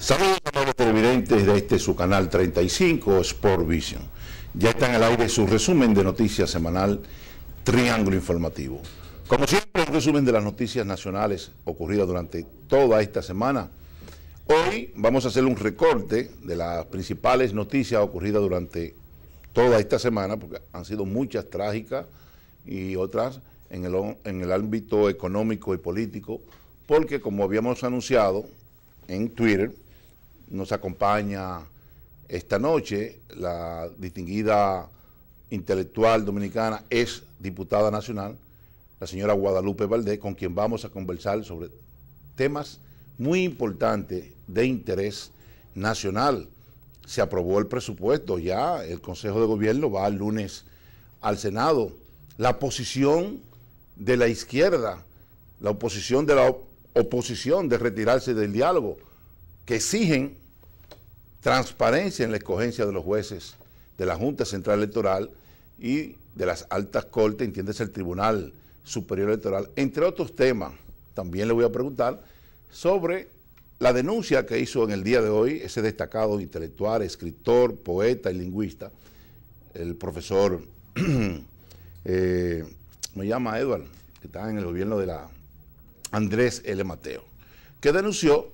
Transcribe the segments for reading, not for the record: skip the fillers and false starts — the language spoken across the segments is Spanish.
Saludos a todos los televidentes de este su canal 35 Sport Vision. Ya está en el aire su resumen de noticias semanal Triángulo Informativo. Como siempre, un resumen de las noticias nacionales ocurridas durante toda esta semana. Hoy vamos a hacer un recorte de las principales noticias ocurridas durante toda esta semana, porque han sido muchas trágicas y otras en el ámbito económico y político, porque como habíamos anunciado en Twitter, nos acompaña esta noche la distinguida intelectual dominicana, ex diputada nacional, la señora Guadalupe Valdés, con quien vamos a conversar sobre temas muy importantes de interés nacional. Se aprobó el presupuesto, ya el Consejo de Gobierno va el lunes al Senado. La posición de la izquierda, la oposición de la oposición de retirarse del diálogo, que exigen transparencia en la escogencia de los jueces de la Junta Central Electoral y de las altas cortes, entiéndese el Tribunal Superior Electoral, entre otros temas. También le voy a preguntar sobre la denuncia que hizo en el día de hoy ese destacado intelectual, escritor, poeta y lingüista, el profesor, me llama Edward, que está en el gobierno de Andrés L. Mateo, que denunció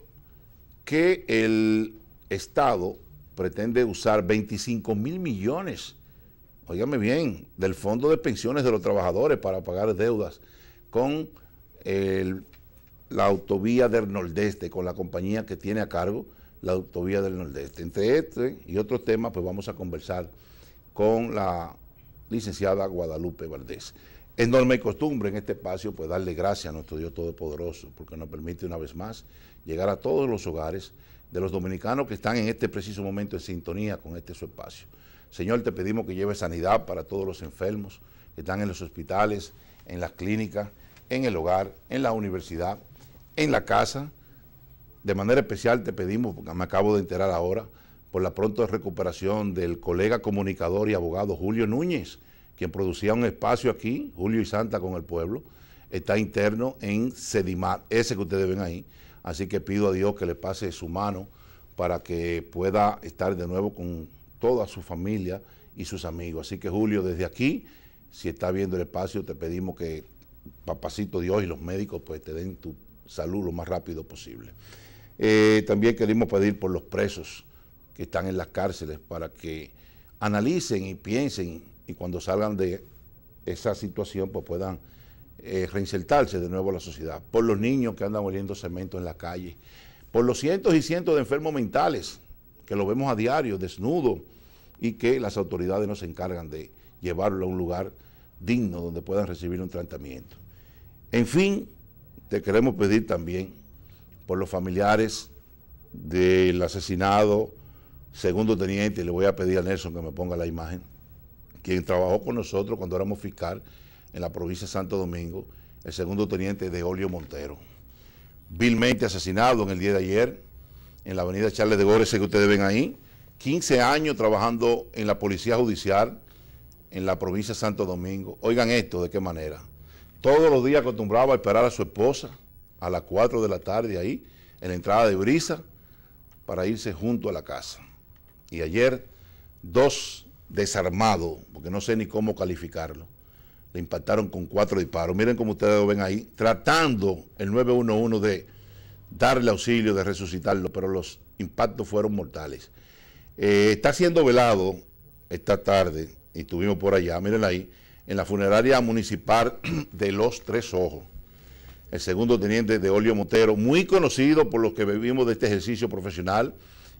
que el Estado pretende usar 25.000 millones, óigame bien, del Fondo de Pensiones de los Trabajadores para pagar deudas con la autovía del Nordeste, con la compañía que tiene a cargo la autovía del Nordeste. Entre este y otros temas, pues vamos a conversar con la licenciada Guadalupe Valdés. Es norma y costumbre en este espacio, pues darle gracias a nuestro Dios Todopoderoso, porque nos permite una vez más llegar a todos los hogares de los dominicanos que están en este preciso momento en sintonía con este su espacio. Señor, te pedimos que lleve sanidad para todos los enfermos que están en los hospitales, en las clínicas, en el hogar, en la universidad, en la casa. De manera especial te pedimos, porque me acabo de enterar ahora, por la pronta recuperación del colega comunicador y abogado Julio Núñez, quien producía un espacio aquí, Julio y Santa con el pueblo, está interno en Sedimat, ese que ustedes ven ahí. Así que pido a Dios que le pase su mano para que pueda estar de nuevo con toda su familia y sus amigos. Así que Julio, desde aquí, si está viendo el espacio, te pedimos que Papacito Dios y los médicos pues te den tu salud lo más rápido posible. También queremos pedir por los presos que están en las cárceles para que analicen y piensen y cuando salgan de esa situación pues puedan reinsertarse de nuevo a la sociedad, por los niños que andan oliendo cemento en la calle, por los cientos y cientos de enfermos mentales que lo vemos a diario, desnudos, y que las autoridades no se encargan de llevarlo a un lugar digno donde puedan recibir un tratamiento. En fin, te queremos pedir también por los familiares del asesinado segundo teniente, le voy a pedir a Nelson que me ponga la imagen, quien trabajó con nosotros cuando éramos fiscal en la provincia de Santo Domingo, el segundo teniente Deolio Montero, vilmente asesinado en el día de ayer en la avenida Charles de Gaulle, ese que ustedes ven ahí. 15 años trabajando en la policía judicial en la provincia de Santo Domingo. Oigan esto, de qué manera. Todos los días acostumbraba a esperar a su esposa a las 4 de la tarde ahí, en la entrada de Brisa, para irse junto a la casa. Y ayer, dos desarmados, porque no sé ni cómo calificarlo, le impactaron con 4 disparos. Miren cómo ustedes lo ven ahí, tratando el 911 de darle auxilio, de resucitarlo, pero los impactos fueron mortales. Está siendo velado esta tarde, y estuvimos por allá, miren ahí, en la funeraria municipal de Los Tres Ojos, el segundo teniente Deolio Montero, muy conocido por los que vivimos de este ejercicio profesional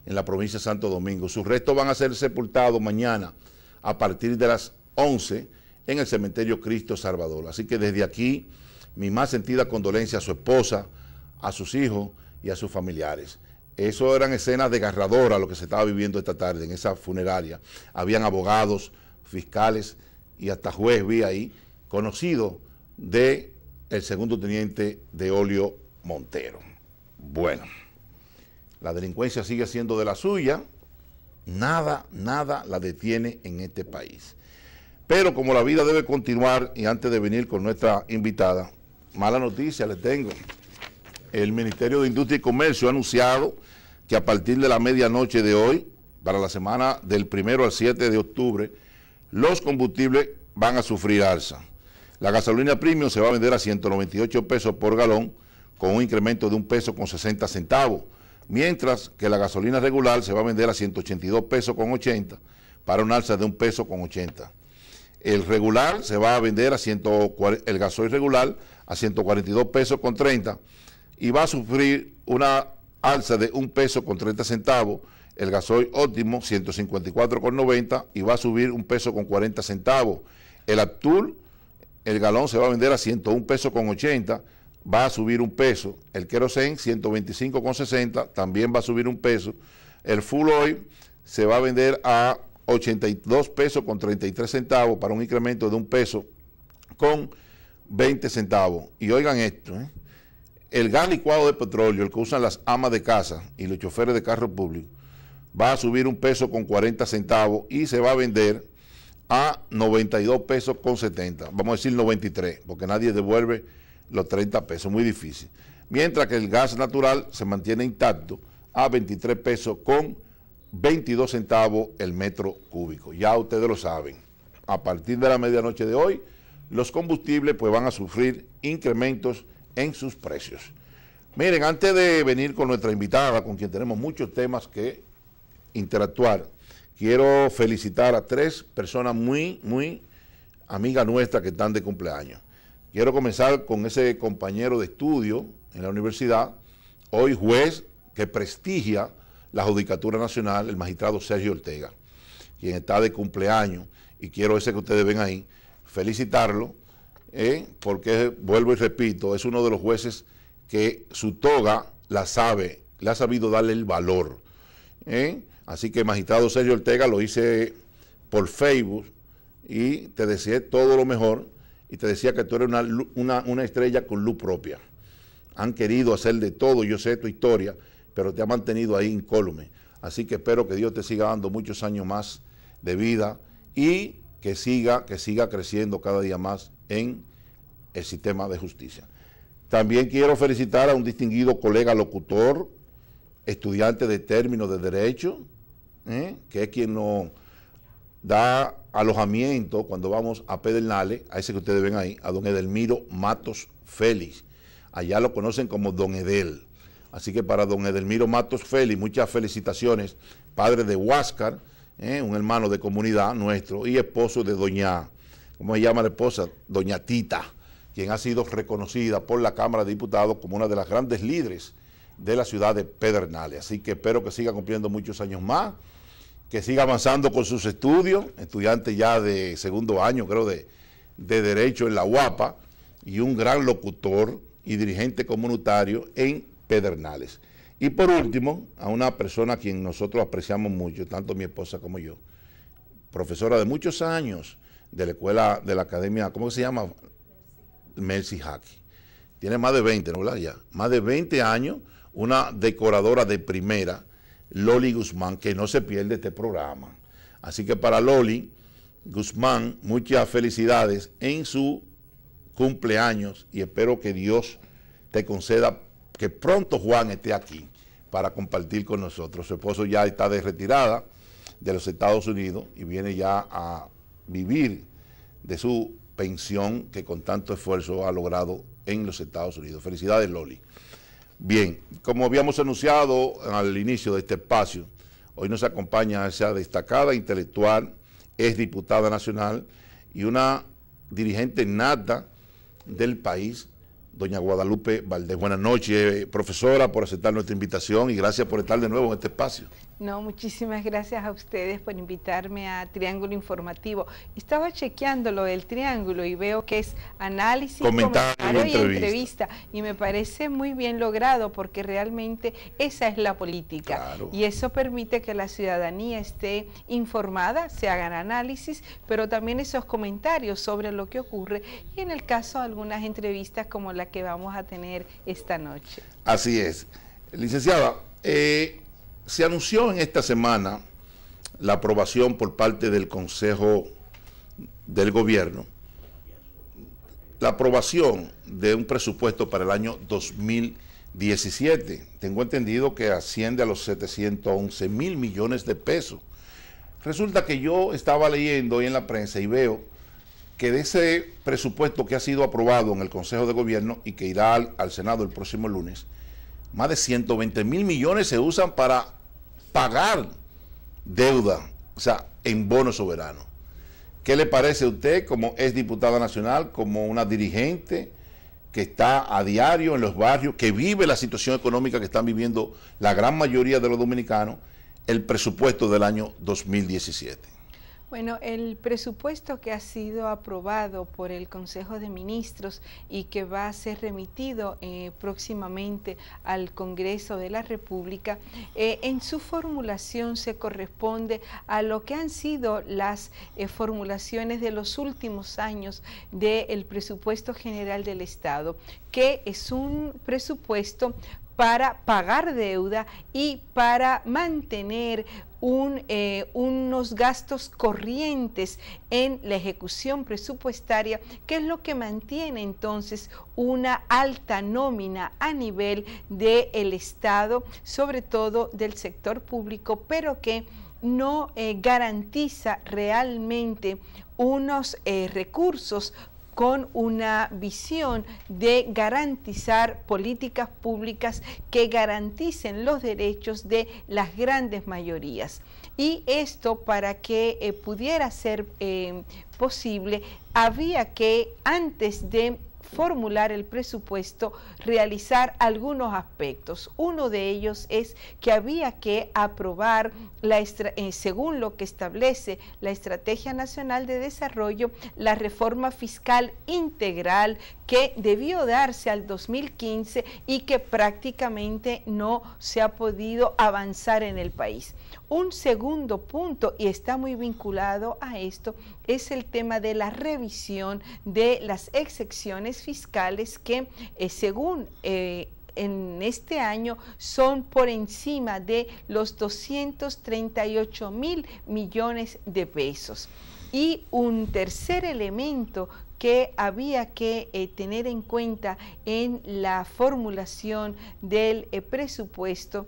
en la provincia de Santo Domingo. Sus restos van a ser sepultados mañana a partir de las 11 en el cementerio Cristo Salvador. Así que desde aquí, mi más sentida condolencia a su esposa, a sus hijos y a sus familiares. Eso eran escenas desgarradoras lo que se estaba viviendo esta tarde en esa funeraria. Habían abogados, fiscales y hasta juez vi ahí, conocido de el segundo teniente Deolio Montero. Bueno, la delincuencia sigue siendo de la suya, nada la detiene en este país. Pero como la vida debe continuar, y antes de venir con nuestra invitada, mala noticia les tengo. El Ministerio de Industria y Comercio ha anunciado que a partir de la medianoche de hoy, para la semana del 1 al 7 de octubre, los combustibles van a sufrir alza. La gasolina premium se va a vender a 198 pesos por galón, con un incremento de 1 peso con 60 centavos, mientras que la gasolina regular se va a vender a 182 pesos con 80, para un alza de 1 peso con 80. El regular se va a vender el gasoil regular a 142 pesos con 30 y va a sufrir una alza de 1 peso con 30 centavos. El gasoil óptimo 154 con 90 y va a subir 1 peso con 40 centavos. El Aptul, el galón se va a vender a 101 pesos con 80, va a subir 1 peso. El Kerosene 125 con 60, también va a subir 1 peso. El Full Oil se va a vender a 82 pesos con 33 centavos para un incremento de 1 peso con 20 centavos. Y oigan esto, el gas licuado de petróleo, el que usan las amas de casa y los choferes de carro público, va a subir 1 peso con 40 centavos y se va a vender a 92 pesos con 70. Vamos a decir 93, porque nadie devuelve los 30 pesos, muy difícil. Mientras que el gas natural se mantiene intacto a 23 pesos con 22 centavos el metro cúbico. Ya ustedes lo saben, a partir de la medianoche de hoy, los combustibles pues van a sufrir incrementos en sus precios. Miren, antes de venir con nuestra invitada, con quien tenemos muchos temas que interactuar, quiero felicitar a 3 personas muy amigas nuestras que están de cumpleaños. Quiero comenzar con ese compañero de estudio en la universidad, hoy juez que prestigia la Judicatura Nacional, el magistrado Sergio Ortega, quien está de cumpleaños, y quiero ese que ustedes ven ahí, felicitarlo, porque, vuelvo y repito, es uno de los jueces que su toga la sabe, le ha sabido darle el valor. Así que, magistrado Sergio Ortega, lo hice por Facebook y te deseé todo lo mejor y te decía que tú eres una estrella con luz propia. Han querido hacer de todo, yo sé tu historia, pero te ha mantenido ahí incólume. Así que espero que Dios te siga dando muchos años más de vida y que siga creciendo cada día más en el sistema de justicia. También quiero felicitar a un distinguido colega locutor, estudiante de términos de Derecho, que es quien nos da alojamiento cuando vamos a Pedernales, a ese que ustedes ven ahí, a don Edelmiro Matos Félix. Allá lo conocen como don Edel. Así que para don Edelmiro Matos Félix, muchas felicitaciones, padre de Huáscar, un hermano de comunidad nuestro y esposo de doña, ¿cómo se llama la esposa? Doña Tita, quien ha sido reconocida por la Cámara de Diputados como una de las grandes líderes de la ciudad de Pedernales. Así que espero que siga cumpliendo muchos años más, que siga avanzando con sus estudios, estudiante ya de segundo año, creo, de Derecho en la UAPA, y un gran locutor y dirigente comunitario en Pedernales. Y por último, a una persona a quien nosotros apreciamos mucho, tanto mi esposa como yo, profesora de muchos años de la escuela, de la academia, ¿cómo se llama? Mercy Jaque. Tiene más de 20, ¿no? Ya, más de 20 años, una decoradora de primera, Loli Guzmán, que no se pierde este programa. Así que para Loli Guzmán, muchas felicidades en su cumpleaños y espero que Dios te conceda que pronto Juan esté aquí para compartir con nosotros. Su esposo ya está de retirada de los Estados Unidos y viene ya a vivir de su pensión que con tanto esfuerzo ha logrado en los Estados Unidos. Felicidades, Loli. Bien, como habíamos anunciado al inicio de este espacio, hoy nos acompaña esa destacada intelectual, es diputada nacional y una dirigente nata del país, doña Guadalupe Valdés. Buenas noches, profesora, por aceptar nuestra invitación y gracias por estar de nuevo en este espacio. No, muchísimas gracias a ustedes por invitarme a Triángulo Informativo. Estaba chequeándolo el Triángulo y veo que es análisis, comentario y entrevista. Y me parece muy bien logrado porque realmente esa es la política. Claro. Y eso permite que la ciudadanía esté informada, se hagan análisis, pero también esos comentarios sobre lo que ocurre. Y en el caso de algunas entrevistas como la que vamos a tener esta noche. Así es. Licenciada, se anunció en esta semana la aprobación por parte del Consejo del Gobierno, la aprobación de un presupuesto para el año 2020. 2017. Tengo entendido que asciende a los 711.000 millones de pesos. Resulta que yo estaba leyendo hoy en la prensa y veo que de ese presupuesto que ha sido aprobado en el Consejo de Gobierno y que irá al Senado el próximo lunes, más de 120.000 millones se usan para pagar deuda, o sea, en bonos soberanos. ¿Qué le parece a usted como es diputada nacional, como una dirigente que está a diario en los barrios, que vive la situación económica que están viviendo la gran mayoría de los dominicanos, el presupuesto del año 2017? Bueno, el presupuesto que ha sido aprobado por el Consejo de Ministros y que va a ser remitido próximamente al Congreso de la República, en su formulación se corresponde a lo que han sido las formulaciones de los últimos años del presupuesto general del Estado, que es un presupuesto para pagar deuda y para mantener unos gastos corrientes en la ejecución presupuestaria, que es lo que mantiene entonces una alta nómina a nivel del Estado, sobre todo del sector público, pero que no garantiza realmente unos recursos con una visión de garantizar políticas públicas que garanticen los derechos de las grandes mayorías. Y esto, para que pudiera ser posible, había que, antes de formular el presupuesto, realizar algunos aspectos. Uno de ellos es que había que aprobar, según lo que establece la Estrategia Nacional de Desarrollo, la reforma fiscal integral que debió darse al 2015 y que prácticamente no se ha podido avanzar en el país. Un segundo punto, y está muy vinculado a esto, es el tema de la revisión de las excepciones fiscales que, según en este año, son por encima de los 238.000 millones de pesos. Y un tercer elemento que había que tener en cuenta en la formulación del presupuesto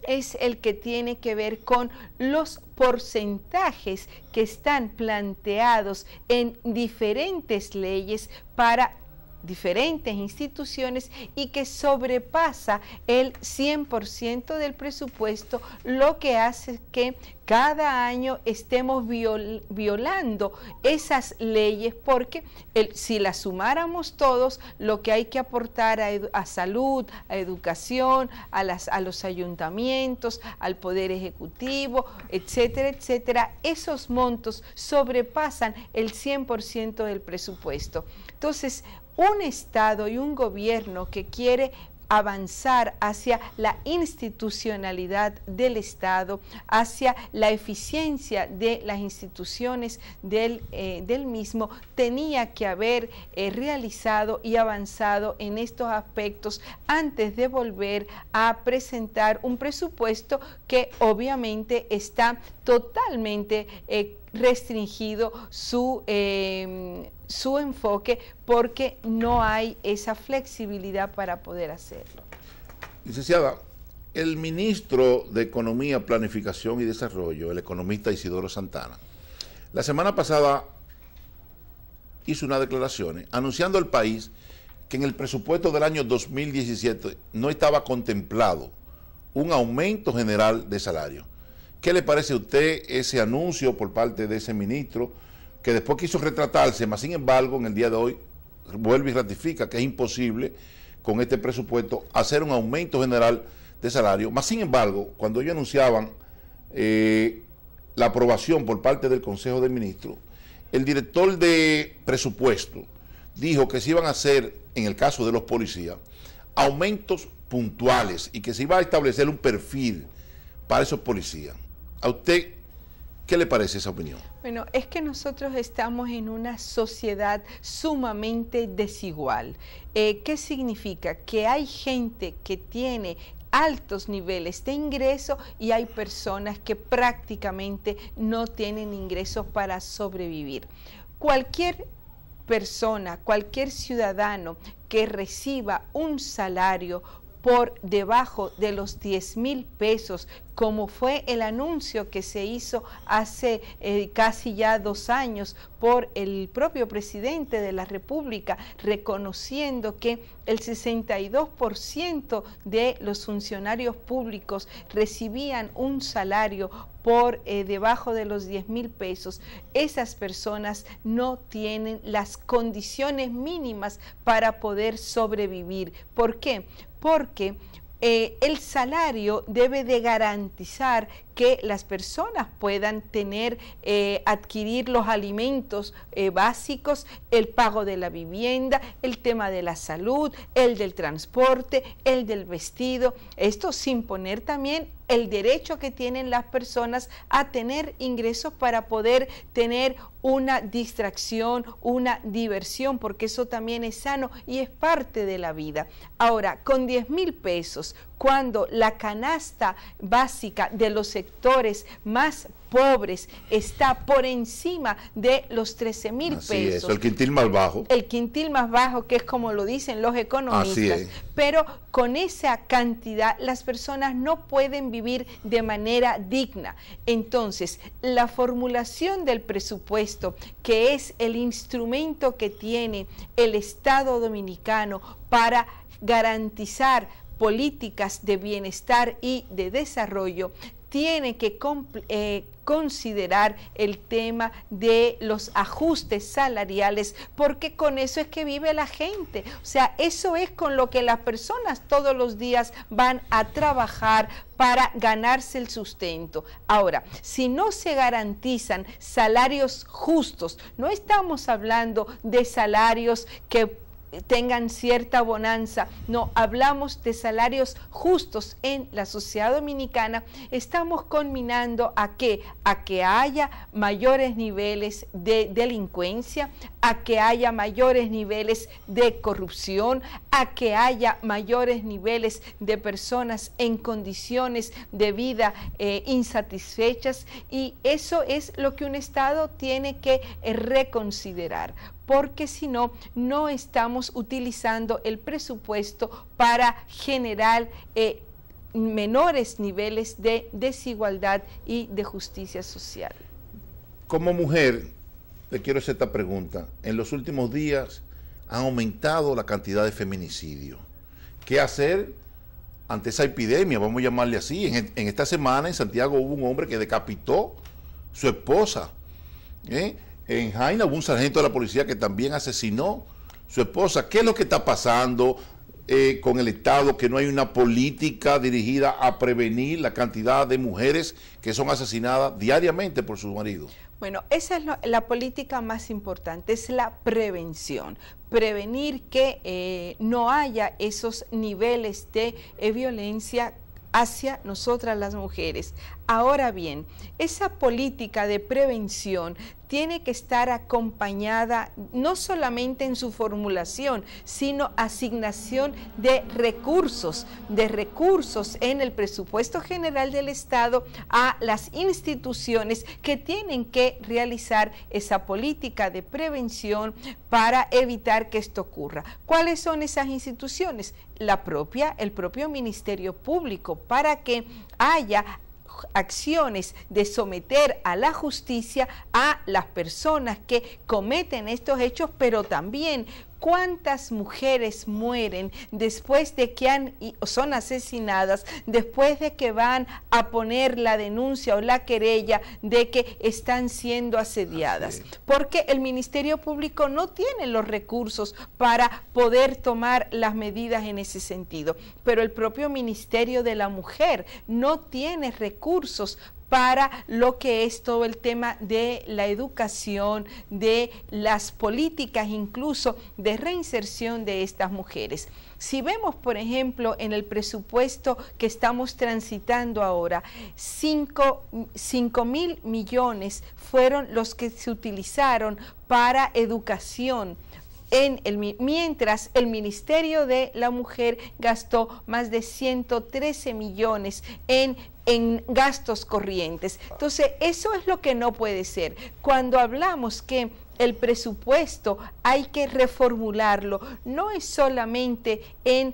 es el que tiene que ver con los porcentajes que están planteados en diferentes leyes para diferentes instituciones y que sobrepasa el 100% del presupuesto, lo que hace que cada año estemos violando esas leyes, porque si las sumáramos todos, lo que hay que aportar a salud, a educación, a los ayuntamientos, al Poder Ejecutivo, etcétera, etcétera, esos montos sobrepasan el 100% del presupuesto. Entonces, un Estado y un gobierno que quiere avanzar hacia la institucionalidad del Estado, hacia la eficiencia de las instituciones del mismo, tenía que haber realizado y avanzado en estos aspectos antes de volver a presentar un presupuesto que obviamente está totalmente restringido su enfoque, porque no hay esa flexibilidad para poder hacerlo. Licenciada, el ministro de Economía, Planificación y Desarrollo, el economista Isidoro Santana, la semana pasada hizo unas declaraciones anunciando al país que en el presupuesto del año 2017 no estaba contemplado un aumento general de salario. ¿Qué le parece a usted ese anuncio por parte de ese ministro, que después quiso retratarse, mas sin embargo en el día de hoy vuelve y ratifica que es imposible con este presupuesto hacer un aumento general de salario? Mas sin embargo, cuando ellos anunciaban la aprobación por parte del Consejo de Ministros, el director de presupuesto dijo que se iban a hacer, en el caso de los policías, aumentos puntuales y que se iba a establecer un perfil para esos policías. ¿A usted qué le parece esa opinión? Bueno, es que nosotros estamos en una sociedad sumamente desigual. ¿Qué significa? Que hay gente que tiene altos niveles de ingreso y hay personas que prácticamente no tienen ingresos para sobrevivir. Cualquier persona, cualquier ciudadano que reciba un salario por debajo de los 10.000 pesos, como fue el anuncio que se hizo hace casi ya 2 años por el propio presidente de la República, reconociendo que el 62% de los funcionarios públicos recibían un salario por debajo de los 10.000 pesos. Esas personas no tienen las condiciones mínimas para poder sobrevivir. ¿Por qué? Porque el salario debe de garantizar que las personas puedan tener, adquirir los alimentos básicos, el pago de la vivienda, el tema de la salud, el del transporte, el del vestido, esto sin poner también el derecho que tienen las personas a tener ingresos para poder tener una distracción, una diversión, porque eso también es sano y es parte de la vida. Ahora, con 10.000 pesos, cuando la canasta básica de los sectores más pobres está por encima de los 13.000 pesos. Así es, el quintil más bajo. El quintil más bajo, que es como lo dicen los economistas. Pero con esa cantidad las personas no pueden vivir de manera digna. Entonces, la formulación del presupuesto, que es el instrumento que tiene el Estado dominicano para garantizar políticas de bienestar y de desarrollo, tiene que considerar el tema de los ajustes salariales, porque con eso es que vive la gente. O sea, eso es con lo que las personas todos los días van a trabajar para ganarse el sustento. Ahora, si no se garantizan salarios justos, no estamos hablando de salarios que tengan cierta bonanza, no, hablamos de salarios justos en la sociedad dominicana, estamos conminando a que haya mayores niveles de delincuencia, a que haya mayores niveles de corrupción, a que haya mayores niveles de personas en condiciones de vida insatisfechas, y eso es lo que un Estado tiene que reconsiderar, porque si no, no estamos utilizando el presupuesto para generar menores niveles de desigualdad y de justicia social. Como mujer, le quiero hacer esta pregunta. En los últimos días ha aumentado la cantidad de feminicidios. ¿Qué hacer ante esa epidemia? Vamos a llamarle así. En esta semana en Santiago hubo un hombre que decapitó a su esposa. En Jaina hubo un sargento de la policía que también asesinó a su esposa. ¿Qué es lo que está pasando con el Estado? Que no hay una política dirigida a prevenir la cantidad de mujeres que son asesinadas diariamente por sus maridos. Bueno, esa es la política más importante, es la prevención. Prevenir que no haya esos niveles de violencia hacia nosotras las mujeres. Ahora bien, esa política de prevención tiene que estar acompañada no solamente en su formulación, sino asignación de recursos en el presupuesto general del Estado a las instituciones que tienen que realizar esa política de prevención para evitar que esto ocurra. ¿Cuáles son esas instituciones? El propio Ministerio Público, para que haya acciones de someter a la justicia a las personas que cometen estos hechos, pero también cuántas mujeres mueren después de que son asesinadas, después de que van a poner la denuncia o la querella de que están siendo asediadas, porque el Ministerio Público no tiene los recursos para poder tomar las medidas en ese sentido, pero el propio Ministerio de la Mujer no tiene recursos para lo que es todo el tema de la educación, de las políticas incluso de reinserción de estas mujeres. Si vemos, por ejemplo, en el presupuesto que estamos transitando ahora, 5.000 millones fueron los que se utilizaron para educación, mientras el Ministerio de la Mujer gastó más de 113 millones en gastos corrientes. Entonces, eso es lo que no puede ser. Cuando hablamos que el presupuesto hay que reformularlo, no es solamente en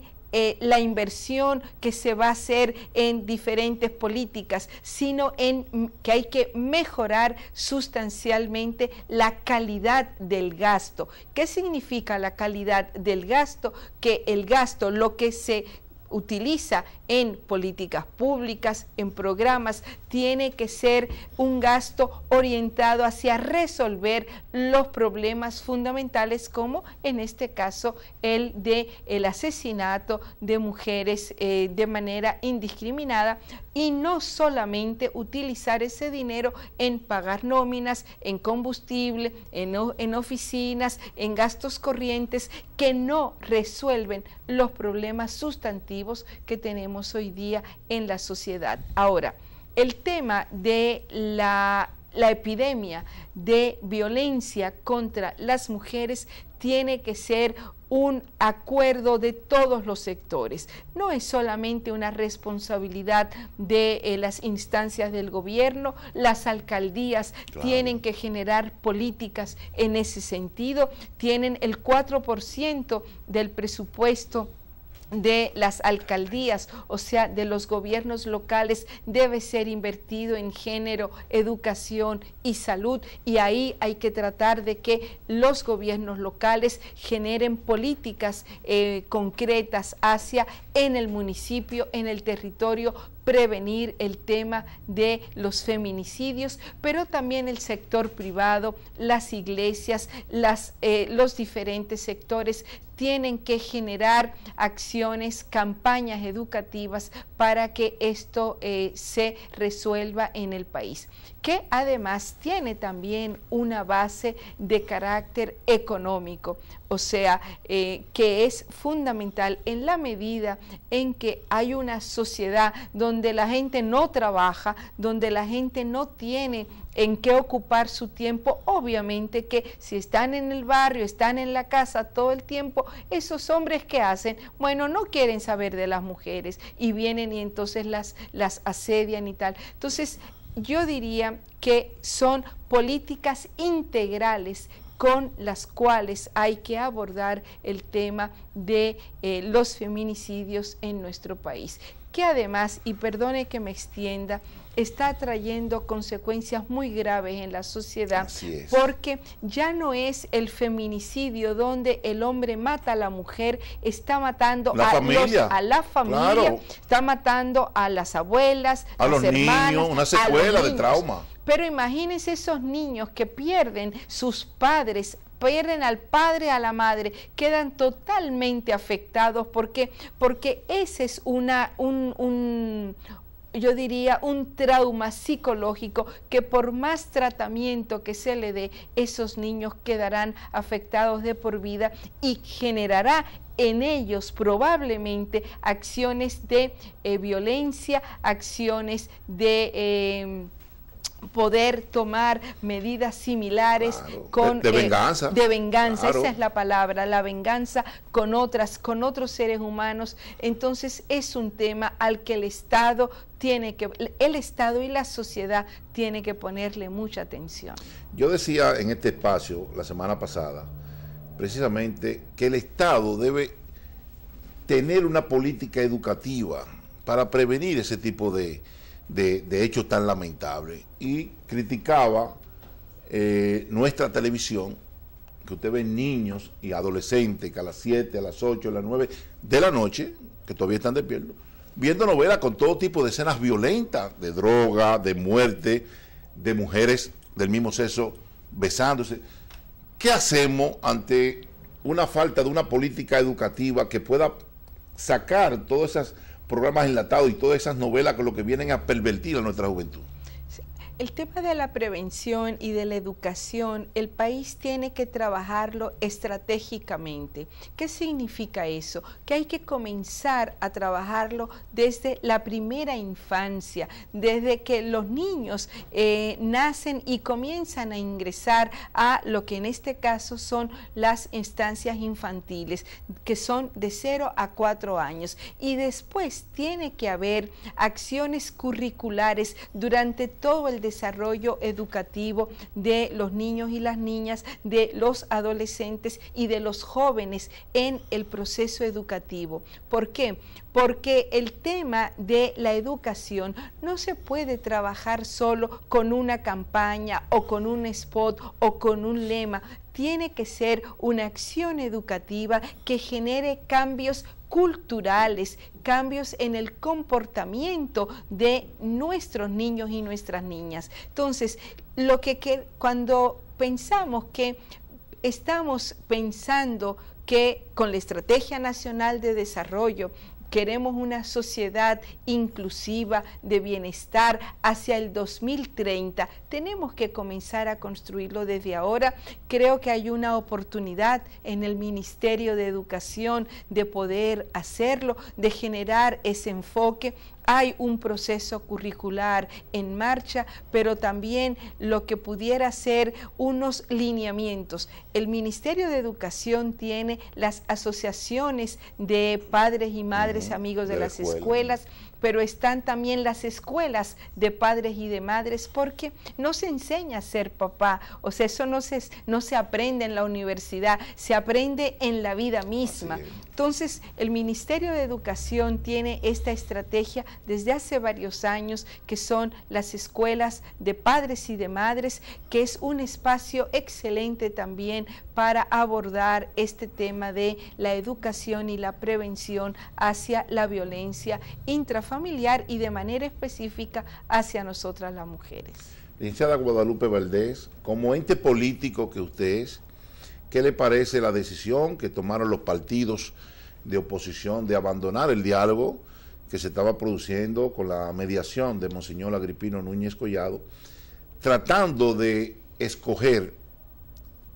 la inversión que se va a hacer en diferentes políticas, sino en que hay que mejorar sustancialmente la calidad del gasto. ¿Qué significa la calidad del gasto? Que el gasto, lo que se utiliza en políticas públicas, en programas, tiene que ser un gasto orientado hacia resolver los problemas fundamentales, como en este caso el asesinato de mujeres de manera indiscriminada, y no solamente utilizar ese dinero en pagar nóminas, en combustible, en oficinas, en gastos corrientes que no resuelven los problemas sustantivos que tenemos hoy día en la sociedad. Ahora, el tema de la epidemia de violencia contra las mujeres tiene que ser un acuerdo de todos los sectores. No es solamente una responsabilidad de las instancias del gobierno, las alcaldías tienen que generar políticas en ese sentido, tienen el 4% del presupuesto de las alcaldías, o sea, de los gobiernos locales, debe ser invertido en género, educación y salud, y ahí hay que tratar de que los gobiernos locales generen políticas concretas hacia en el municipio, en el territorio, prevenir el tema de los feminicidios, pero también el sector privado, las iglesias, los diferentes sectores tienen que generar acciones, campañas educativas para que esto se resuelva en el país, que además tiene también una base de carácter económico, o sea, que es fundamental en la medida en que hay una sociedad donde la gente no trabaja, donde la gente no tiene en qué ocupar su tiempo. Obviamente que si están en el barrio, están en la casa todo el tiempo, esos hombres que hacen, bueno, no quieren saber de las mujeres y vienen y entonces las asedian y tal. Entonces, yo diría que son políticas integrales con las cuales hay que abordar el tema de los feminicidios en nuestro país, que además, y perdone que me extienda, está trayendo consecuencias muy graves en la sociedad, porque ya no es el feminicidio donde el hombre mata a la mujer, está matando a la familia, claro, está matando a las abuelas, a los niños, una secuela de trauma. Pero imagínense esos niños que pierden sus padres, pierden al padre, a la madre, quedan totalmente afectados porque ese es yo diría un trauma psicológico que por más tratamiento que se le dé, esos niños quedarán afectados de por vida y generará en ellos probablemente acciones de violencia, acciones de poder tomar medidas similares, claro, con de venganza. De venganza, claro. Esa es la palabra, la venganza con otros seres humanos. Entonces es un tema al que el Estado y la sociedad tiene que ponerle mucha atención. Yo decía en este espacio la semana pasada, precisamente, que el Estado debe tener una política educativa para prevenir ese tipo de hechos tan lamentables, y criticaba nuestra televisión, que usted ve niños y adolescentes que a las 7, a las 8, a las 9 de la noche, que todavía están despiertos, viendo novelas con todo tipo de escenas violentas, de droga, de muerte, de mujeres del mismo sexo besándose. ¿Qué hacemos ante una falta de una política educativa que pueda sacar todos esos programas enlatados y todas esas novelas con lo que vienen a pervertir a nuestra juventud? El tema de la prevención y de la educación, el país tiene que trabajarlo estratégicamente. ¿Qué significa eso? Que hay que comenzar a trabajarlo desde la primera infancia, desde que los niños nacen y comienzan a ingresar a lo que en este caso son las instancias infantiles, que son de 0 a 4 años. Y después tiene que haber acciones curriculares durante todo el desarrollo desarrollo educativo de los niños y las niñas, de los adolescentes y de los jóvenes en el proceso educativo. ¿Por qué? Porque el tema de la educación no se puede trabajar solo con una campaña o con un spot o con un lema. Tiene que ser una acción educativa que genere cambios culturales, cambios en el comportamiento de nuestros niños y nuestras niñas. Entonces, cuando pensamos que estamos pensando que con la Estrategia Nacional de Desarrollo queremos una sociedad inclusiva de bienestar hacia el 2030. Tenemos que comenzar a construirlo desde ahora. Creo que hay una oportunidad en el Ministerio de Educación de poder hacerlo, de generar ese enfoque. Hay un proceso curricular en marcha, pero también lo que pudiera ser unos lineamientos. El Ministerio de Educación tiene las asociaciones de padres y madres amigos de las escuelas, pero están también las escuelas de padres y de madres, porque no se enseña a ser papá, o sea, eso no se aprende en la universidad, se aprende en la vida misma. Entonces, el Ministerio de Educación tiene esta estrategia desde hace varios años, que son las escuelas de padres y de madres, que es un espacio excelente también para abordar este tema de la educación y la prevención hacia la violencia intrafamiliar y de manera específica hacia nosotras las mujeres. Licenciada Guadalupe Valdés, como ente político que usted es, ¿qué le parece la decisión que tomaron los partidos de oposición de abandonar el diálogo que se estaba produciendo con la mediación de Monseñor Agripino Núñez Collado, tratando de escoger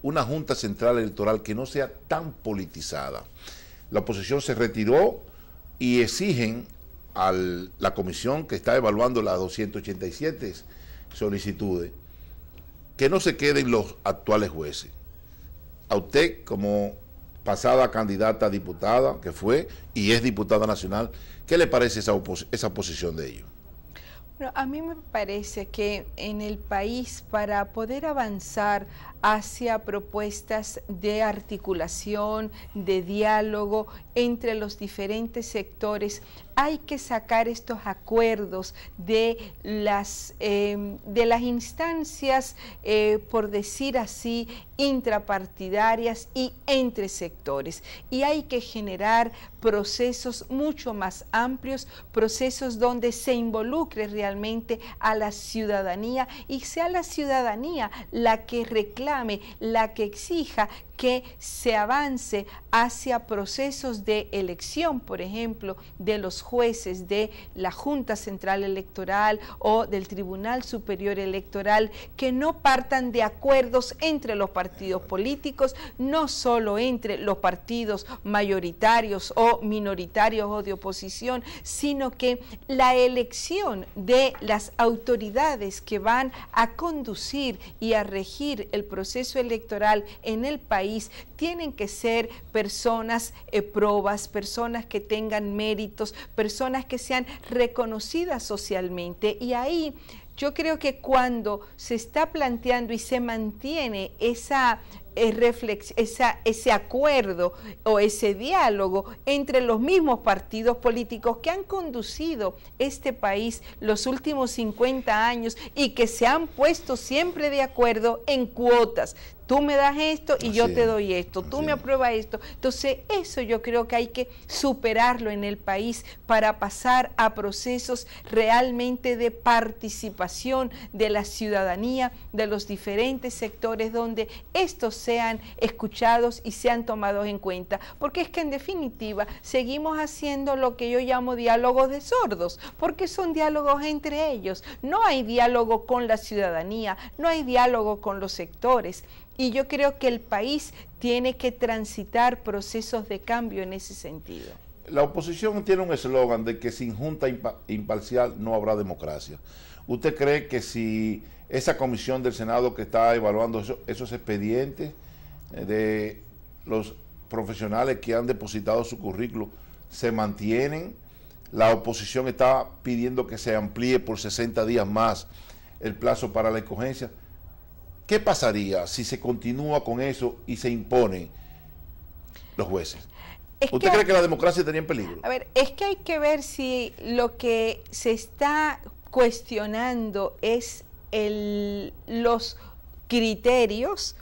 una Junta Central Electoral que no sea tan politizada? La oposición se retiró y exigen a la comisión que está evaluando las 287 solicitudes que no se queden los actuales jueces. A usted, como pasada candidata a diputada, que fue y es diputada nacional, ¿qué le parece esa posición de ellos? Bueno, a mí me parece que en el país, para poder avanzar hacia propuestas de articulación, de diálogo entre los diferentes sectores, hay que sacar estos acuerdos de las instancias, por decir así, intrapartidarias y entre sectores. Y hay que generar procesos mucho más amplios, procesos donde se involucre realmente a la ciudadanía y sea la ciudadanía la que reclame, la que exija que se avance hacia procesos de elección, por ejemplo, de los jueces de la Junta Central Electoral o del Tribunal Superior Electoral, que no partan de acuerdos entre los partidos políticos, no solo entre los partidos mayoritarios o minoritarios o de oposición, sino que la elección de las autoridades que van a conducir y a regir el proceso electoral en el país tienen que ser personas probas, personas que tengan méritos, personas que sean reconocidas socialmente. Y ahí yo creo que cuando se está planteando y se mantiene ese acuerdo o ese diálogo entre los mismos partidos políticos que han conducido este país los últimos 50 años y que se han puesto siempre de acuerdo en cuotas. Tú me das esto y yo te doy esto, tú me apruebas esto. Entonces, eso yo creo que hay que superarlo en el país para pasar a procesos realmente de participación de la ciudadanía, de los diferentes sectores, donde estos sean escuchados y sean tomados en cuenta. Porque es que en definitiva seguimos haciendo lo que yo llamo diálogos de sordos, porque son diálogos entre ellos. No hay diálogo con la ciudadanía, no hay diálogo con los sectores. Y yo creo que el país tiene que transitar procesos de cambio en ese sentido. La oposición tiene un eslogan de que sin junta imparcial no habrá democracia. ¿Usted cree que si esa comisión del Senado que está evaluando esos expedientes de los profesionales que han depositado su currículo se mantienen? La oposición está pidiendo que se amplíe por 60 días más el plazo para la escogencia. ¿Qué pasaría si se continúa con eso y se imponen los jueces? ¿Usted cree que la democracia estaría en peligro? A ver, es que hay que ver si lo que se está cuestionando es los criterios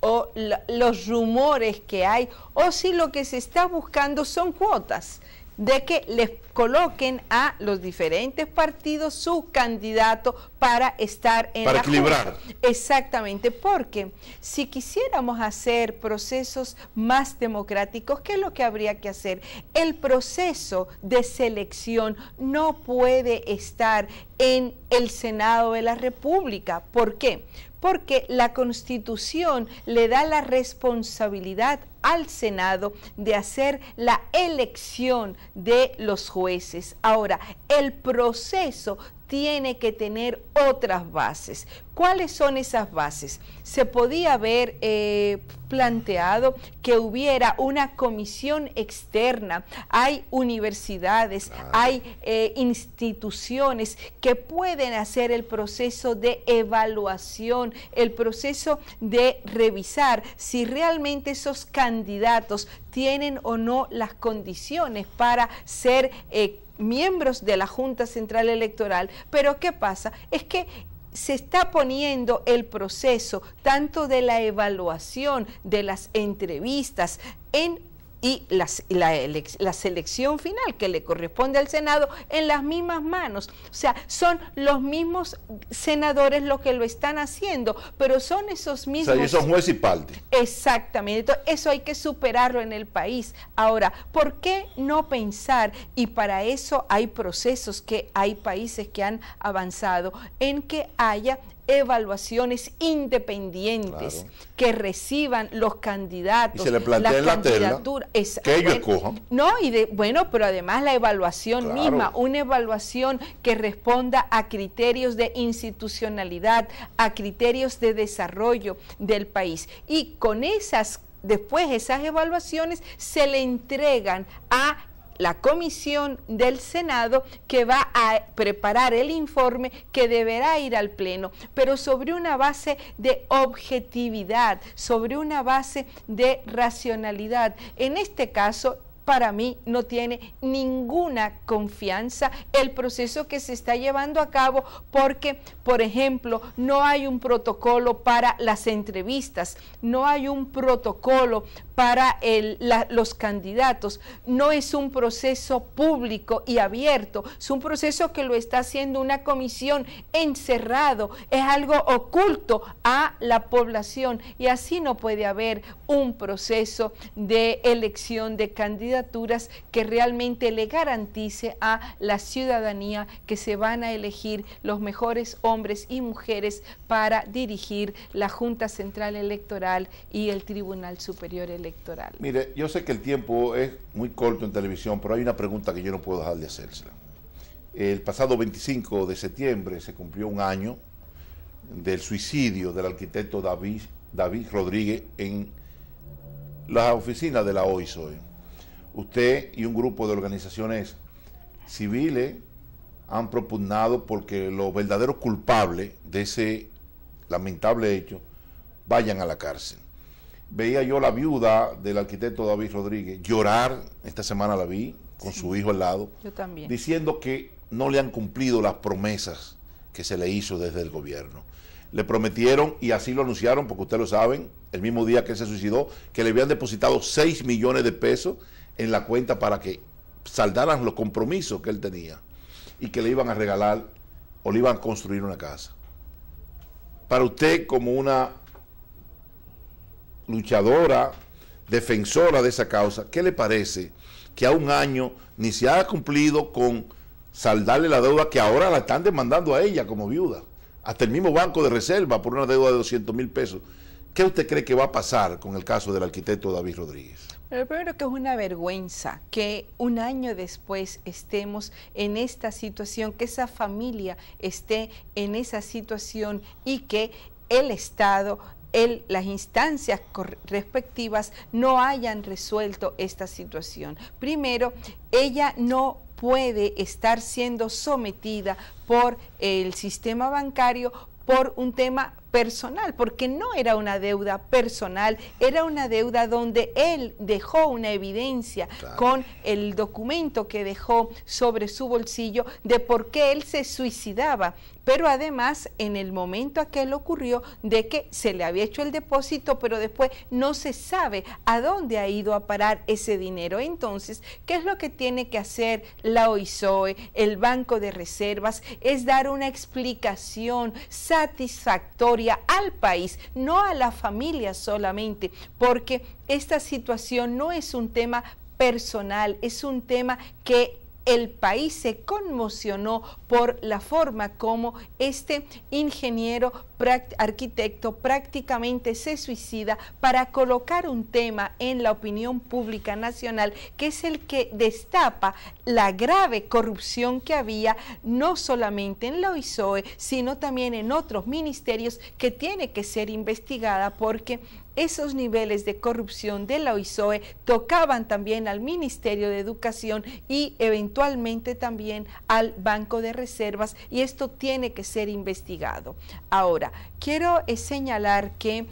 o los rumores que hay, o si lo que se está buscando son cuotas, de que les coloquen a los diferentes partidos su candidato para estar en para equilibrar. Exactamente, porque si quisiéramos hacer procesos más democráticos, ¿qué es lo que habría que hacer? El proceso de selección no puede estar en el Senado de la República. ¿Por qué? Porque la Constitución le da la responsabilidad al Senado de hacer la elección de los jueces. Ahora, el proceso tiene que tener otras bases. ¿Cuáles son esas bases? Se podía haber planteado que hubiera una comisión externa. Hay universidades, hay instituciones que pueden hacer el proceso de evaluación, el proceso de revisar si realmente esos candidatos tienen o no las condiciones para ser miembros de la Junta Central Electoral. Pero ¿qué pasa? Es que se está poniendo el proceso tanto de la evaluación, de las entrevistas y la selección final que le corresponde al Senado en las mismas manos. O sea, son los mismos senadores los que lo están haciendo, pero son esos mismos... O sea, ellos son juez y parte. Exactamente. Entonces, eso hay que superarlo en el país. Ahora, ¿por qué no pensar? Y para eso hay procesos que hay países que han avanzado en que haya evaluaciones independientes, claro, que reciban los candidatos, y se le plantea la candidatura, que ellos escojan. No, bueno, pero además la evaluación, claro, misma, una evaluación que responda a criterios de institucionalidad, a criterios de desarrollo del país. Y con después esas evaluaciones se le entregan a la comisión del Senado, que va a preparar el informe que deberá ir al Pleno, pero sobre una base de objetividad, sobre una base de racionalidad. En este caso, para mí no tiene ninguna confianza el proceso que se está llevando a cabo porque, por ejemplo, no hay un protocolo para las entrevistas, no hay un protocolo para los candidatos, no es un proceso público y abierto, es un proceso que lo está haciendo una comisión encerrado, es algo oculto a la población y así no puede haber un proceso de elección de candidaturas que realmente le garantice a la ciudadanía que se van a elegir los mejores hombres y mujeres para dirigir la Junta Central Electoral y el Tribunal Superior Electoral. Mire, yo sé que el tiempo es muy corto en televisión, pero hay una pregunta que yo no puedo dejar de hacérsela. El pasado 25 de septiembre se cumplió un año del suicidio del arquitecto David Rodríguez en la oficina de la OISOE. Usted y un grupo de organizaciones civiles han propugnado porque los verdaderos culpables de ese lamentable hecho vayan a la cárcel. Veía yo la viuda del arquitecto David Rodríguez llorar, esta semana la vi, con su hijo al lado, yo también, diciendo que no le han cumplido las promesas que se le hizo desde el gobierno. Le prometieron, y así lo anunciaron, porque ustedes lo saben, el mismo día que él se suicidó, que le habían depositado 6 millones de pesos en la cuenta para que saldaran los compromisos que él tenía y que le iban a regalar o le iban a construir una casa. Para usted, como una luchadora, defensora de esa causa, ¿qué le parece que a un año ni se ha cumplido con saldarle la deuda que ahora la están demandando a ella como viuda? Hasta el mismo Banco de Reserva por una deuda de 200,000 pesos. ¿Qué usted cree que va a pasar con el caso del arquitecto David Rodríguez? Pero primero que es una vergüenza que un año después estemos en esta situación, que esa familia esté en esa situación y que el Estado, las instancias respectivas no hayan resuelto esta situación. Primero, ella no puede estar siendo sometida por el sistema bancario por un tema personal, porque no era una deuda personal, era una deuda donde él dejó una evidencia con el documento que dejó sobre su bolsillo de por qué él se suicidaba, pero además en el momento aquel ocurrió de que se le había hecho el depósito, pero después no se sabe a dónde ha ido a parar ese dinero. Entonces, ¿qué es lo que tiene que hacer la OISOE, el Banco de Reservas? Es dar una explicación satisfactoria al país, no a la familia solamente, porque esta situación no es un tema personal, es un tema que el país se conmocionó por la forma como este ingeniero arquitecto prácticamente se suicida para colocar un tema en la opinión pública nacional que es el que destapa la grave corrupción que había no solamente en la OISOE, sino también en otros ministerios que tiene que ser investigada porque esos niveles de corrupción de la OISOE tocaban también al Ministerio de Educación y eventualmente también al Banco de Reservas, y esto tiene que ser investigado. Ahora, quiero señalar que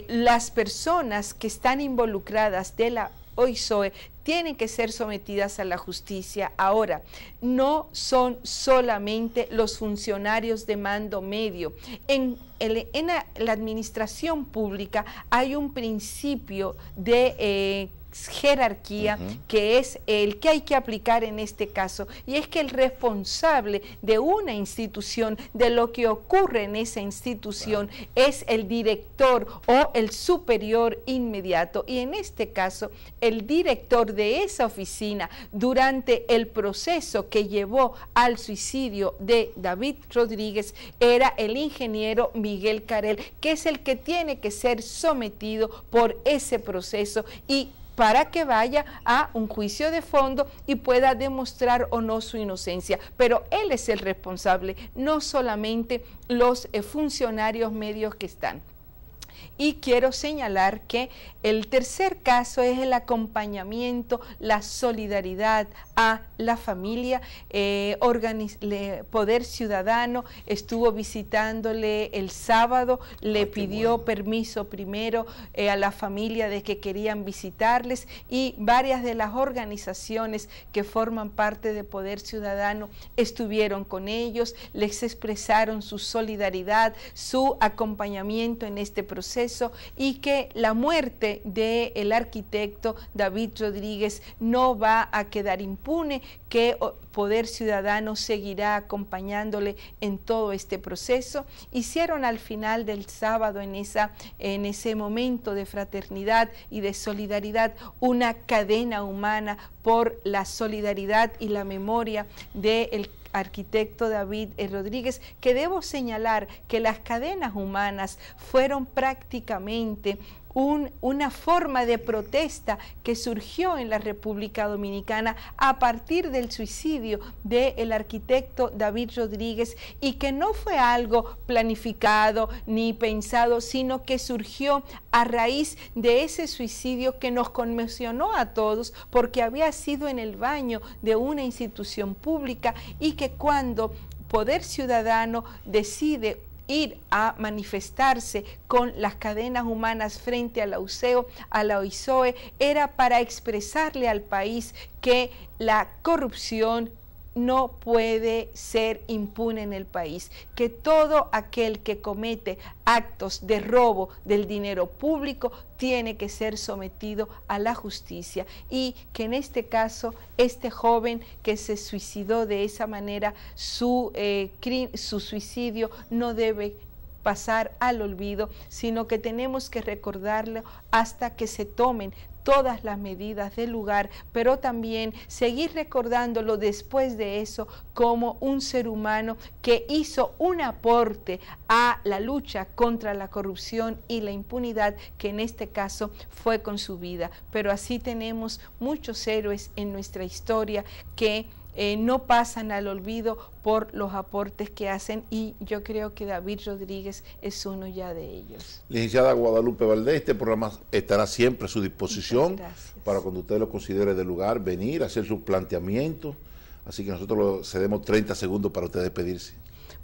las personas que están involucradas de la OISOE tienen que ser sometidas a la justicia. Ahora, no son solamente los funcionarios de mando medio. En la administración pública hay un principio de jerarquía que es el que hay que aplicar en este caso, y es que el responsable de una institución, de lo que ocurre en esa institución, es el director o el superior inmediato, y en este caso el director de esa oficina durante el proceso que llevó al suicidio de David Rodríguez era el ingeniero Miguel Carel, que es el que tiene que ser sometido por ese proceso y para que vaya a un juicio de fondo y pueda demostrar o no su inocencia. Pero él es el responsable, no solamente los funcionarios medios que están. Y quiero señalar que el tercer caso es el acompañamiento, la solidaridad a la familia. Poder Ciudadano estuvo visitándole el sábado, le pidió permiso primero a la familia de que querían visitarles, y varias de las organizaciones que forman parte de Poder Ciudadano estuvieron con ellos, les expresaron su solidaridad, su acompañamiento en este proceso, y que la muerte del arquitecto David Rodríguez no va a quedar impune, que Poder Ciudadano seguirá acompañándole en todo este proceso. Hicieron al final del sábado, en ese momento de fraternidad y de solidaridad, una cadena humana por la solidaridad y la memoria del arquitecto David Rodríguez, que debo señalar que las cadenas humanas fueron prácticamente una forma de protesta que surgió en la República Dominicana a partir del suicidio del arquitecto David Rodríguez, y que no fue algo planificado ni pensado, sino que surgió a raíz de ese suicidio que nos conmocionó a todos porque había sido en el baño de una institución pública, y que cuando Poder Ciudadano decide ir a manifestarse con las cadenas humanas frente a la OISOE, era para expresarle al país que la corrupción no puede ser impune en el país, que todo aquel que comete actos de robo del dinero público tiene que ser sometido a la justicia, y que en este caso este joven que se suicidó de esa manera, su suicidio no debe pasar al olvido, sino que tenemos que recordarlo hasta que se tomen todas las medidas del lugar, pero también seguir recordándolo después de eso como un ser humano que hizo un aporte a la lucha contra la corrupción y la impunidad, que en este caso fue con su vida. Pero así tenemos muchos héroes en nuestra historia que no pasan al olvido por los aportes que hacen, y yo creo que David Rodríguez es uno ya de ellos. Licenciada Guadalupe Valdés, este programa estará siempre a su disposición para cuando usted lo considere de lugar, venir, hacer sus planteamientos, Así que nosotros cedemos 30 segundos para usted despedirse.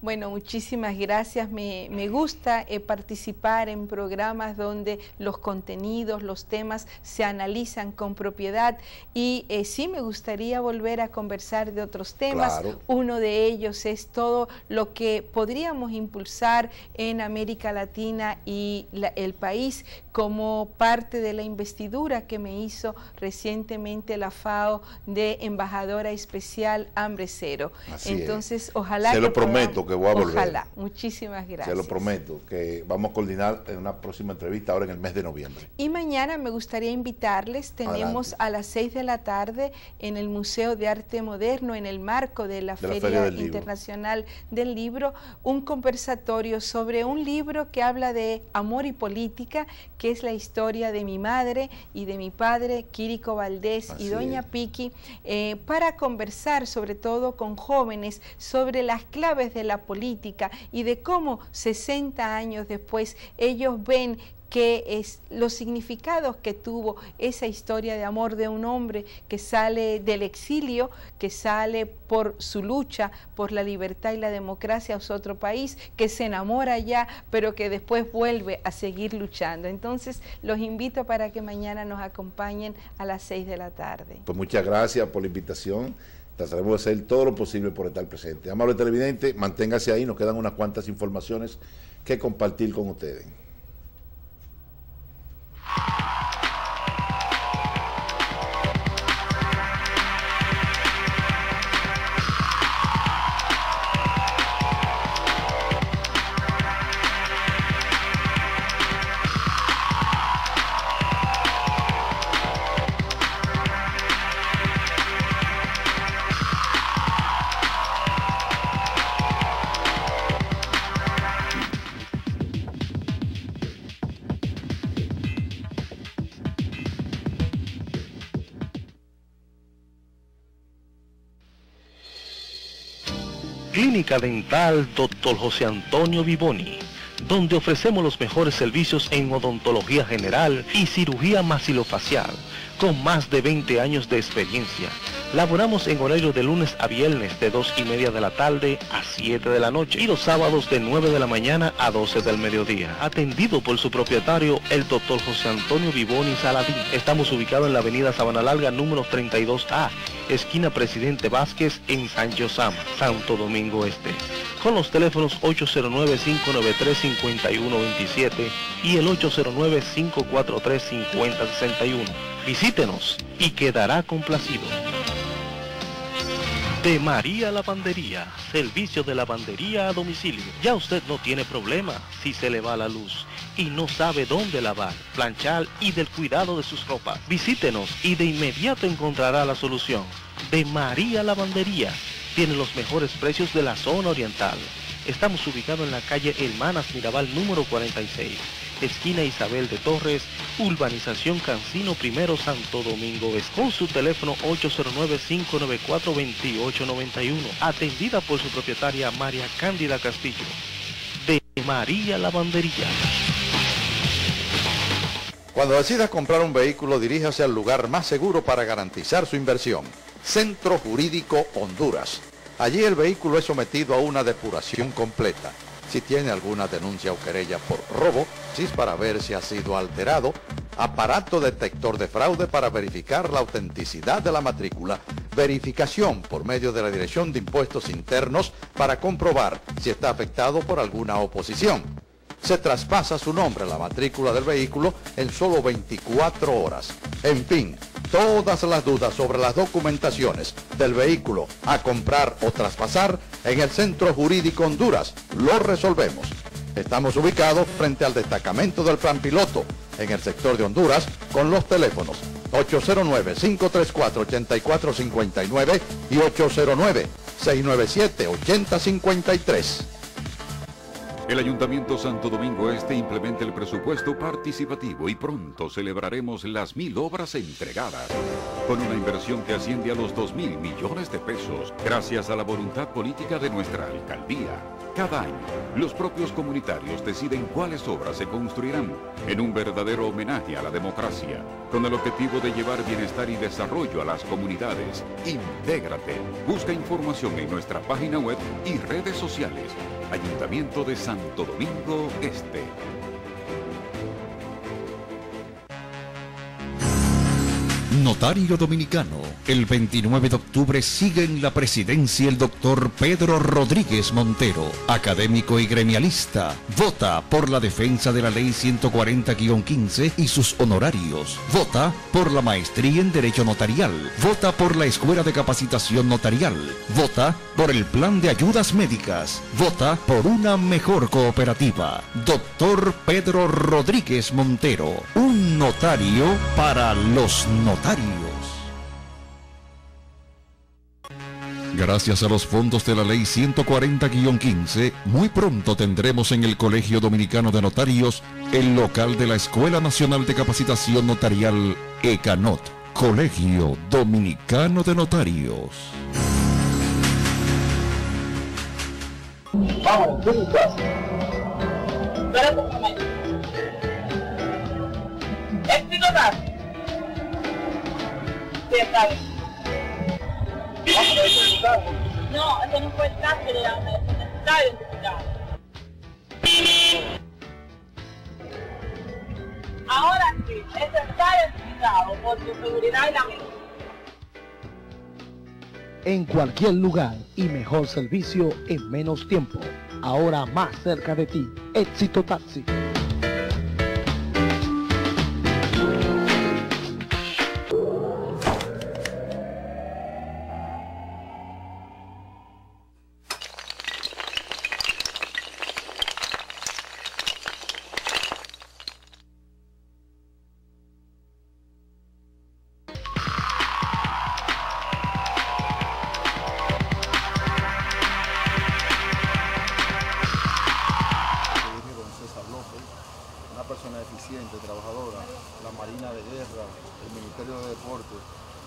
Bueno, muchísimas gracias. Me gusta participar en programas donde los contenidos, los temas se analizan con propiedad y sí me gustaría volver a conversar de otros temas. Claro. Uno de ellos es todo lo que podríamos impulsar en América Latina y el país como parte de la investidura que me hizo recientemente la FAO de embajadora especial Hambre Cero. Así entonces, es. Ojalá se lo prometo que voy a volver. Ojalá, muchísimas gracias. Se lo prometo, que vamos a coordinar en una próxima entrevista ahora en el mes de noviembre. Y mañana me gustaría invitarles, tenemos a las 6 de la tarde en el Museo de Arte Moderno, en el marco de la Feria Internacional del Libro, un conversatorio sobre un libro que habla de amor y política, que es la historia de mi madre y de mi padre, Quirico Valdés y Doña Piqui, para conversar sobre todo con jóvenes sobre las claves de la política y de cómo 60 años después ellos ven que es los significados que tuvo esa historia de amor de un hombre que sale del exilio, que sale por su lucha por la libertad y la democracia a su otro país, que se enamora allá, pero que después vuelve a seguir luchando. Entonces, los invito para que mañana nos acompañen a las 6 de la tarde. Pues muchas gracias por la invitación. Trataremos de hacer todo lo posible por estar presente. Amable televidente, manténgase ahí, nos quedan unas cuantas informaciones que compartir con ustedes. Clínica Dental Dr. José Antonio Vivoni, donde ofrecemos los mejores servicios en odontología general y cirugía maxilofacial, con más de 20 años de experiencia. Laboramos en horario de lunes a viernes de 2:30 de la tarde a 7 de la noche y los sábados de 9 de la mañana a 12 del mediodía. Atendido por su propietario, el Dr. José Antonio Vivoni Saladín. Estamos ubicados en la avenida Sabana Larga, número 32A, esquina Presidente Vázquez, en Sancho Sama, Santo Domingo Este. Con los teléfonos 809-593-5127 y el 809-543-5061. Visítenos y quedará complacido. De María Lavandería, servicio de lavandería a domicilio. Ya usted no tiene problema si se le va la luz y no sabe dónde lavar, planchar y del cuidado de sus ropas. Visítenos y de inmediato encontrará la solución. De María Lavandería, tiene los mejores precios de la zona oriental. Estamos ubicados en la calle Hermanas Mirabal número 46, esquina Isabel de Torres, urbanización Cancino I, Santo Domingo Este, con su teléfono 809-594-2891, atendida por su propietaria María Cándida Castillo. De María Lavandería. Cuando decidas comprar un vehículo, diríjase al lugar más seguro para garantizar su inversión. Centro Jurídico Honduras. Allí el vehículo es sometido a una depuración completa. Si tiene alguna denuncia o querella por robo, CIS para ver si ha sido alterado, aparato detector de fraude para verificar la autenticidad de la matrícula, verificación por medio de la Dirección de Impuestos Internos para comprobar si está afectado por alguna oposición. Se traspasa su nombre a la matrícula del vehículo en solo 24 horas. En fin, todas las dudas sobre las documentaciones del vehículo a comprar o traspasar en el Centro Jurídico Honduras lo resolvemos. Estamos ubicados frente al destacamento del Plan Piloto en el sector de Honduras con los teléfonos 809-534-8459 y 809-697-8053. El Ayuntamiento Santo Domingo Este implementa el presupuesto participativo y pronto celebraremos las 1000 obras entregadas, con una inversión que asciende a los 2.000 millones de pesos, gracias a la voluntad política de nuestra alcaldía. Cada año, los propios comunitarios deciden cuáles obras se construirán en un verdadero homenaje a la democracia, con el objetivo de llevar bienestar y desarrollo a las comunidades. Intégrate. Busca información en nuestra página web y redes sociales. Ayuntamiento de Santo Domingo Este. Notario Dominicano. El 29 de octubre sigue en la presidencia el doctor Pedro Rodríguez Montero, académico y gremialista. Vota por la defensa de la ley 140-15 y sus honorarios. Vota por la maestría en Derecho Notarial. Vota por la Escuela de Capacitación Notarial. Vota por el Plan de Ayudas Médicas. Vota por una mejor cooperativa. Doctor Pedro Rodríguez Montero, un notario para los notarios. Gracias a los fondos de la ley 140-15, muy pronto tendremos en el Colegio Dominicano de Notarios el local de la Escuela Nacional de Capacitación Notarial ECANOT, Colegio Dominicano de Notarios. Vamos, ¿qué pasa? Espérate un momento. ¿Es pilotaje? Sí, está bien. No, ese no fue el traje de la está identificado. Ahora sí, ese está identificado por su seguridad y la mía. En cualquier lugar y mejor servicio en menos tiempo. Ahora más cerca de ti. Éxito Taxi.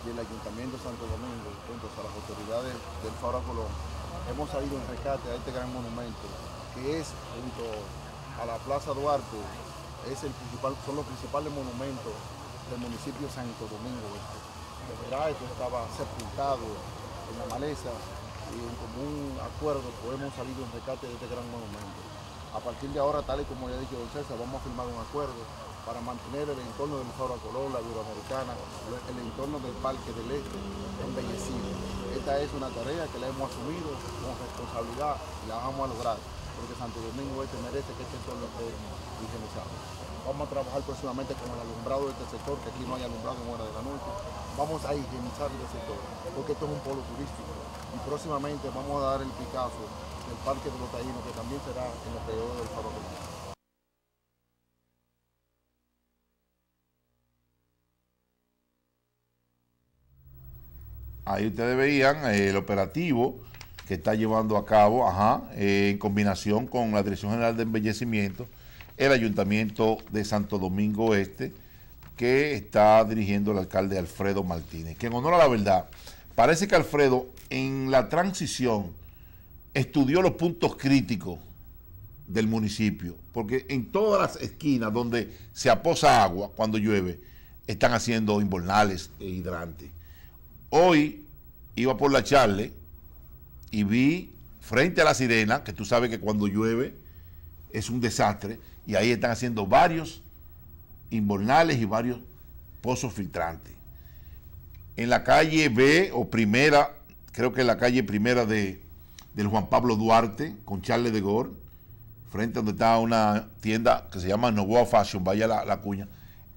y el Ayuntamiento de Santo Domingo, junto a las autoridades del Faro Colón, hemos salido en rescate a este gran monumento, que es, junto a la Plaza Duarte, son los principales monumentos del municipio de Santo Domingo. De verdad, esto estaba sepultado en la maleza y en común acuerdo pues hemos salido en rescate de este gran monumento. A partir de ahora, tal y como le ha dicho don César, vamos a firmar un acuerdo para mantener el entorno del Faro Colón, la Iberoamericana, el entorno del Parque del Este embellecido. Esta es una tarea que la hemos asumido con responsabilidad y la vamos a lograr, porque Santo Domingo Este merece que este entorno esté higienizado. Vamos a trabajar próximamente con el alumbrado de este sector, que aquí no hay alumbrado en hora de la noche. Vamos a higienizar este sector, porque esto es un polo turístico. Y próximamente vamos a dar el Picasso del Parque de los Taínos, que también será en los alrededores del Faro Colón. Ahí ustedes veían el operativo que está llevando a cabo, en combinación con la Dirección General de Embellecimiento, el Ayuntamiento de Santo Domingo Este, que está dirigiendo el alcalde Alfredo Martínez, que en honor a la verdad, parece que Alfredo en la transición estudió los puntos críticos del municipio, porque en todas las esquinas donde se aposa agua cuando llueve, están haciendo invernales e hidrantes. Hoy iba por la Charle y vi frente a la Sirena, que tú sabes que cuando llueve es un desastre, y ahí están haciendo varios invernales y varios pozos filtrantes. En la calle B o primera, creo que en la calle primera del Juan Pablo Duarte, con Charles de Gaulle, frente a donde está una tienda que se llama Novoa Fashion, vaya la cuña,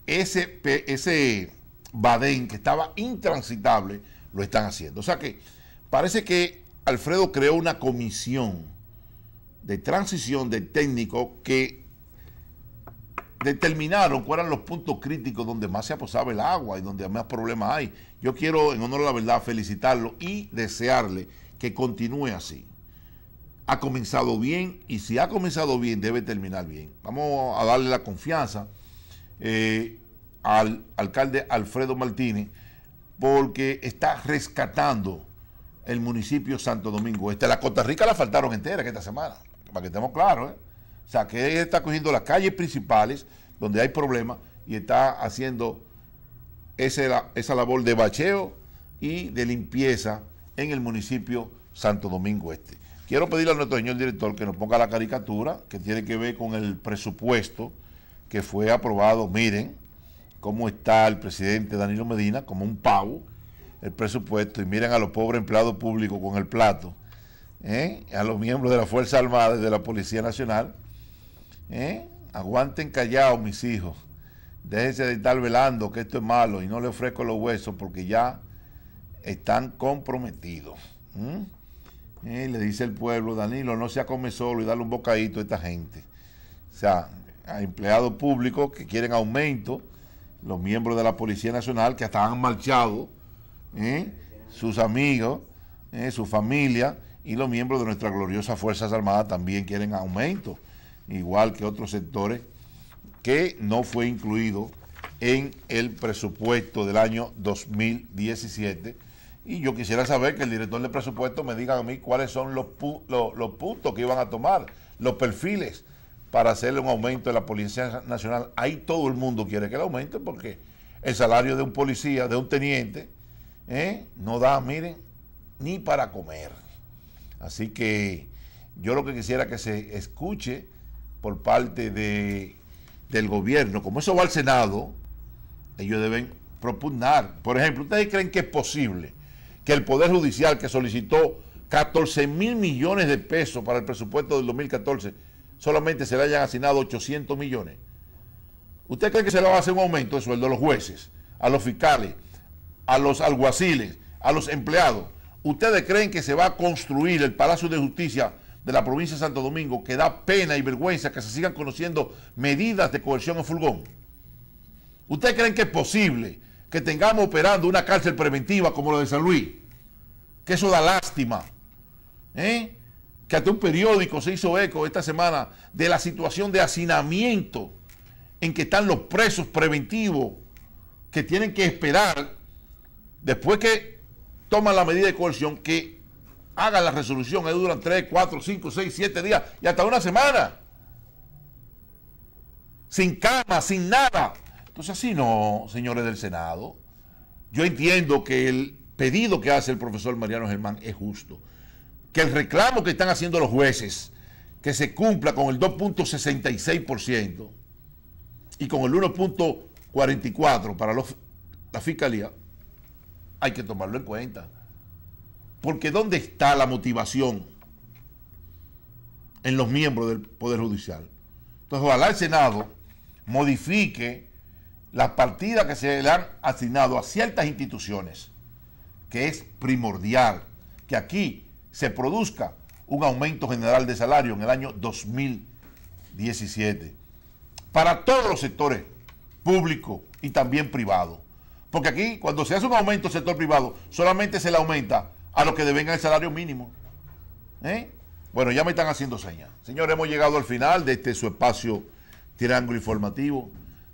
ese badén que estaba intransitable, lo están haciendo. O sea que parece que Alfredo creó una comisión de transición de técnicos que determinaron cuáles eran los puntos críticos donde más se aposaba el agua y donde más problemas hay. Yo quiero, en honor a la verdad, felicitarlo y desearle que continúe así. Ha comenzado bien, y si ha comenzado bien, debe terminar bien. Vamos a darle la confianza al alcalde Alfredo Martínez, porque está rescatando el municipio Santo Domingo Este. La Costa Rica la faltaron entera esta semana. para que estemos claros, O sea, que él está cogiendo las calles principales donde hay problemas y está haciendo esa labor de bacheo y de limpieza en el municipio Santo Domingo Este. Quiero pedirle a nuestro señor director que nos ponga la caricatura que tiene que ver con el presupuesto que fue aprobado. Miren cómo está el presidente Danilo Medina, como un pavo, el presupuesto, y miren a los pobres empleados públicos con el plato, a los miembros de la Fuerza Armada y de la Policía Nacional. Aguanten callados, mis hijos, déjense de estar velando que esto es malo y no le ofrezco los huesos porque ya están comprometidos. Le dice el pueblo, Danilo, no se come solo y darle un bocadito a esta gente. O sea, a empleados públicos que quieren aumento, los miembros de la Policía Nacional que hasta han marchado, sus amigos, su familia, y los miembros de nuestras gloriosas Fuerzas Armadas también quieren aumento, igual que otros sectores que no fue incluido en el presupuesto del año 2017. Y yo quisiera saber que el director de presupuesto me diga a mí cuáles son los puntos que iban a tomar, los perfiles para hacerle un aumento de la Policía Nacional. Ahí todo el mundo quiere que le aumente porque el salario de un policía, de un teniente, no da, miren, ni para comer. Así que yo lo que quisiera que se escuche por parte del gobierno, como eso va al Senado, ellos deben propugnar. Por ejemplo, ¿ustedes creen que es posible que el Poder Judicial, que solicitó 14,000 millones de pesos para el presupuesto del 2014, solamente se le hayan asignado 800 millones? ¿Usted cree que se le va a hacer un aumento de sueldo a los jueces, a los fiscales, a los alguaciles, a los empleados? ¿Ustedes creen que se va a construir el Palacio de Justicia de la provincia de Santo Domingo, que da pena y vergüenza que se sigan conociendo medidas de coerción en furgón? ¿Ustedes creen que es posible que tengamos operando una cárcel preventiva como la de San Luis? Que eso da lástima. Que hasta un periódico se hizo eco esta semana de la situación de hacinamiento en que están los presos preventivos que tienen que esperar después que toman la medida de coerción, que hagan la resolución. Ahí duran 3, 4, 5, 6, 7 días y hasta una semana. Sin cama, sin nada. Entonces así no, señores del Senado. Yo entiendo que el pedido que hace el profesor Mariano Germán es justo. Que el reclamo que están haciendo los jueces, que se cumpla con el 2.66% y con el 1.44% para la fiscalía, hay que tomarlo en cuenta. Porque ¿dónde está la motivación en los miembros del Poder Judicial? Entonces, ojalá el Senado modifique las partidas que se le han asignado a ciertas instituciones, que es primordial que aquí se produzca un aumento general de salario en el año 2017 para todos los sectores públicos y también privados. Porque aquí, cuando se hace un aumento del sector privado, solamente se le aumenta a los que devengan el salario mínimo. Bueno, ya me están haciendo señas. Señores, hemos llegado al final de este su espacio Triángulo Informativo.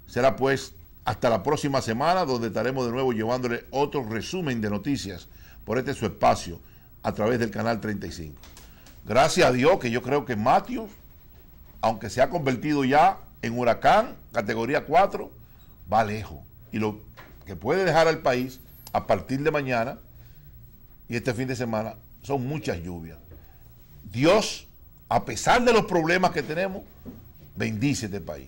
Será pues hasta la próxima semana, donde estaremos de nuevo llevándole otro resumen de noticias por este su espacio a través del canal 35. Gracias a Dios que yo creo que Matthews, aunque se ha convertido ya en huracán, categoría 4, va lejos. Y lo que puede dejar al país a partir de mañana y este fin de semana son muchas lluvias. Dios, a pesar de los problemas que tenemos, bendice este país.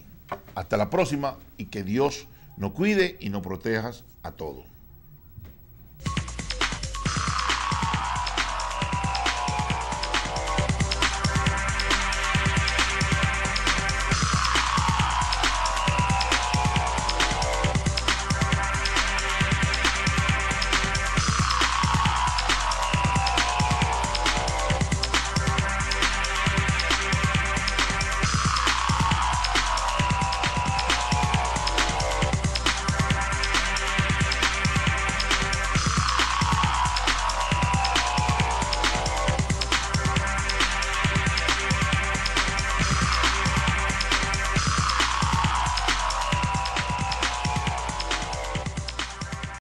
Hasta la próxima y que Dios nos cuide y nos proteja a todos.